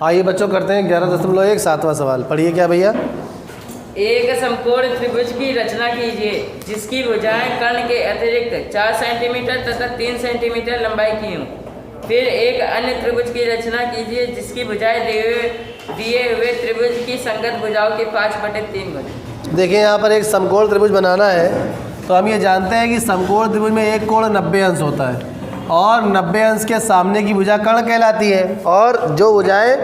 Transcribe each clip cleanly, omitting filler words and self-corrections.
आइए बच्चों करते हैं 11.1 7वां सवाल। पढ़िए क्या भैया। एक समकोण त्रिभुज की रचना कीजिए जिसकी भुजाएं कर्ण के अतिरिक्त 4 सेंटीमीटर तथा 3 सेंटीमीटर लंबाई की हों। फिर एक अन्य त्रिभुज की रचना कीजिए जिसकी भुजाएं दिए हुए त्रिभुज की संगत भुजाओं के 5/3 बने। देखिए यहाँ पर एक समकोण त्रिभुज बनाना है, तो हम ये जानते हैं कि समकोण त्रिभुज में एक कोण 90 अंश होता है और 90 अंश के सामने की भुजा कर्ण कहलाती है, और जो भुजाएं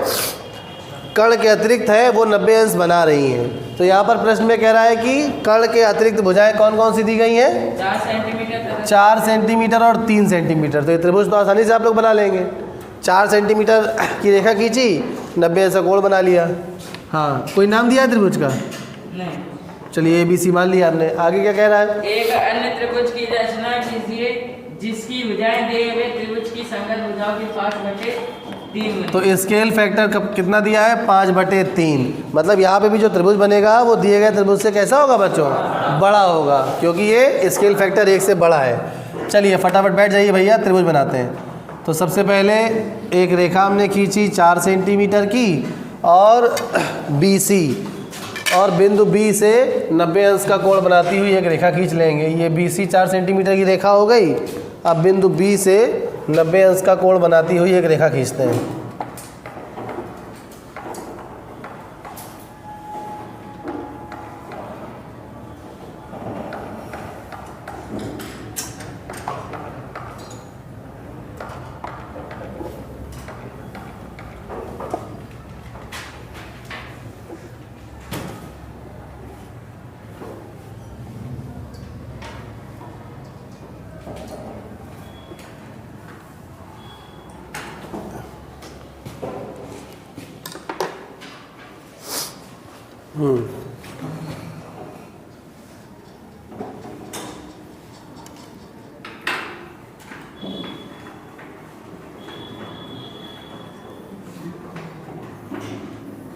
कर्ण के अतिरिक्त है वो 90 अंश बना रही हैं। तो यहाँ पर प्रश्न में कह रहा है कि कर्ण के अतिरिक्त भुजाएं कौन कौन सी दी गई हैं? 4 सेंटीमीटर और 3 सेंटीमीटर। तो ये त्रिभुज तो आसानी से आप लोग बना लेंगे। 4 सेंटीमीटर की रेखा खींची, 90 अंश का कोण बना लिया। हाँ, कोई नाम दिया है त्रिभुज का? नहीं। चलिए ABC मान लिया आपने। आगे क्या कह रहा है? एक अन्य त्रिभुज की रचना कीजिए जिसकी भुजाएं दिए हुए त्रिभुज की संगत भुजाओं के 5/3 बने। तो स्केल फैक्टर कितना दिया है? 5/3। मतलब यहाँ पे भी जो त्रिभुज बनेगा वो दिए गए त्रिभुज से कैसा होगा बच्चों? बड़ा होगा, क्योंकि ये स्केल फैक्टर 1 से बड़ा है। चलिए फटाफट बैठ जाइए भैया, त्रिभुज बनाते हैं। तो सबसे पहले एक रेखा हमने खींची 4 सेंटीमीटर की और BC, और बिंदु B से 90 अंश का कोण बनाती हुई एक रेखा खींच लेंगे। ये BC 4 सेंटीमीटर की रेखा हो गई। अब बिंदु B से 90 अंश का कोण बनाती हुई एक रेखा खींचते हैं।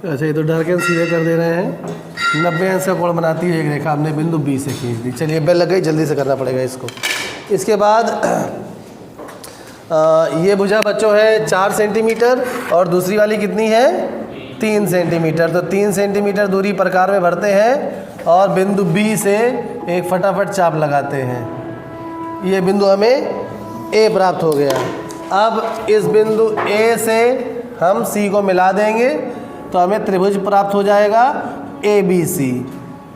अच्छा, ये तो डर के सीधे कर दे रहे हैं। 90 अंश का कोण बनाती हुई एक रेखा हमने बिंदु B से खींच दी। चलिए बेल लग गई, जल्दी से करना पड़ेगा इसको। इसके बाद ये भुजा बच्चों है 4 सेंटीमीटर और दूसरी वाली कितनी है? 3 सेंटीमीटर। तो 3 सेंटीमीटर दूरी प्रकार में भरते हैं और बिंदु B से एक फटाफट चाप लगाते हैं। ये बिंदु हमें A प्राप्त हो गया। अब इस बिंदु A से हम C को मिला देंगे तो हमें त्रिभुज प्राप्त हो जाएगा ABC।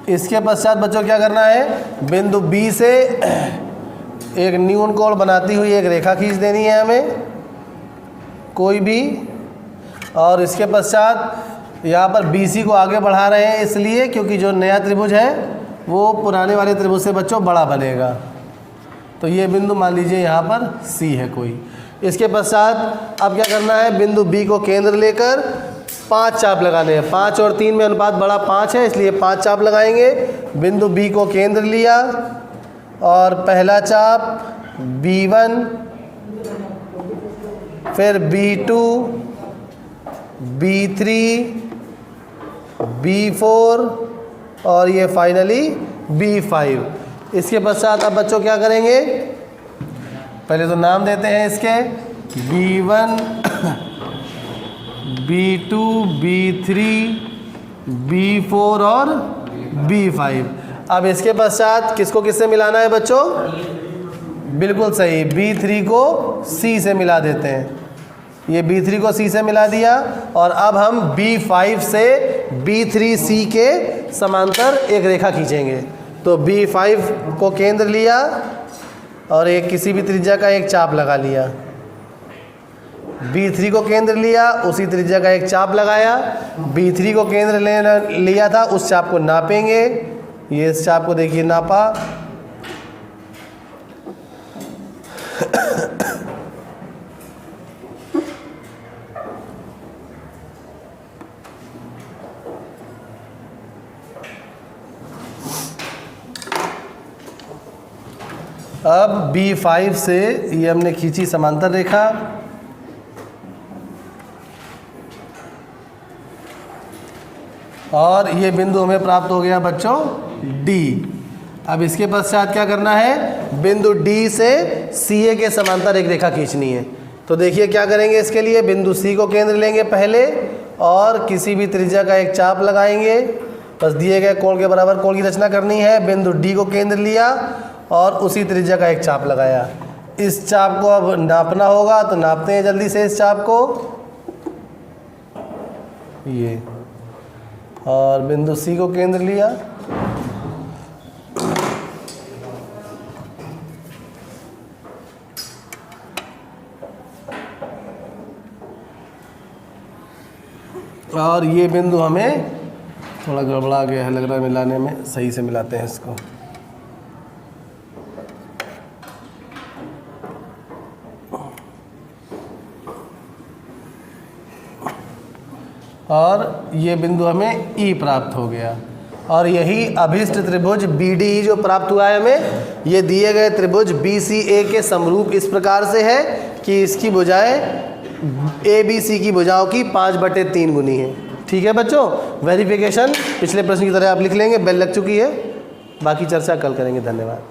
इसके पश्चात बच्चों क्या करना है? बिंदु B से एक न्यून कोण बनाती हुई एक रेखा खींच देनी है हमें, कोई भी। और इसके पश्चात यहाँ पर BC को आगे बढ़ा रहे हैं इसलिए क्योंकि जो नया त्रिभुज है वो पुराने वाले त्रिभुज से बच्चों बड़ा बनेगा। तो ये बिंदु मान लीजिए यहाँ पर C है कोई। इसके पश्चात अब क्या करना है? बिंदु B को केंद्र लेकर 5 चाप लगाने हैं। 5 और 3 में अनुपात बड़ा 5 है, इसलिए 5 चाप लगाएंगे। बिंदु B को केंद्र लिया और पहला चाप B1, फिर B2, B3, B4 और ये फाइनली B5। इसके पश्चात अब बच्चों क्या करेंगे? पहले तो नाम देते हैं इसके B1, B2, B3, B4 और B5। अब इसके पश्चात किसको किससे मिलाना है बच्चों? बिल्कुल सही, B3 को C से मिला देते हैं। ये B3 को C से मिला दिया और अब हम B5 से B3C के समांतर एक रेखा खींचेंगे। तो B5 को केंद्र लिया और एक किसी भी त्रिज्या का एक चाप लगा लिया। B3 को केंद्र लिया, उसी त्रिज्या का एक चाप लगाया। B3 को केंद्र लिया था, उस चाप को नापेंगे। ये इस चाप को देखिए नापा। अब B5 से ये हमने खींची समांतर रेखा, और ये बिंदु हमें प्राप्त हो गया बच्चों D। अब इसके पश्चात क्या करना है? बिंदु D से CA के समांतर एक रेखा खींचनी है। तो देखिए क्या करेंगे इसके लिए? बिंदु C को केंद्र लेंगे पहले और किसी भी त्रिज्या का एक चाप लगाएंगे। बस दिए गए कोण के बराबर कोण की रचना करनी है। बिंदु डी को केंद्र लिया और उसी त्रिज्या का एक चाप लगाया। इस चाप को अब नापना होगा, तो नापते हैं जल्दी से इस चाप को। ये और बिंदु सी को केंद्र लिया। और ये बिंदु हमें थोड़ा गड़बड़ा गया है लग रहा है, मिलाने में सही से मिलाते हैं इसको। और ये बिंदु हमें ई प्राप्त हो गया। और यही अभिष्ट त्रिभुज BDE जो प्राप्त हुआ है हमें, ये दिए गए त्रिभुज BCA के समरूप इस प्रकार से है कि इसकी भुजाएं ABC की भुजाओं की 5/3 गुनी है। ठीक है बच्चों, वेरिफिकेशन पिछले प्रश्न की तरह आप लिख लेंगे, बेल लग चुकी है। बाकी चर्चा कल करेंगे। धन्यवाद।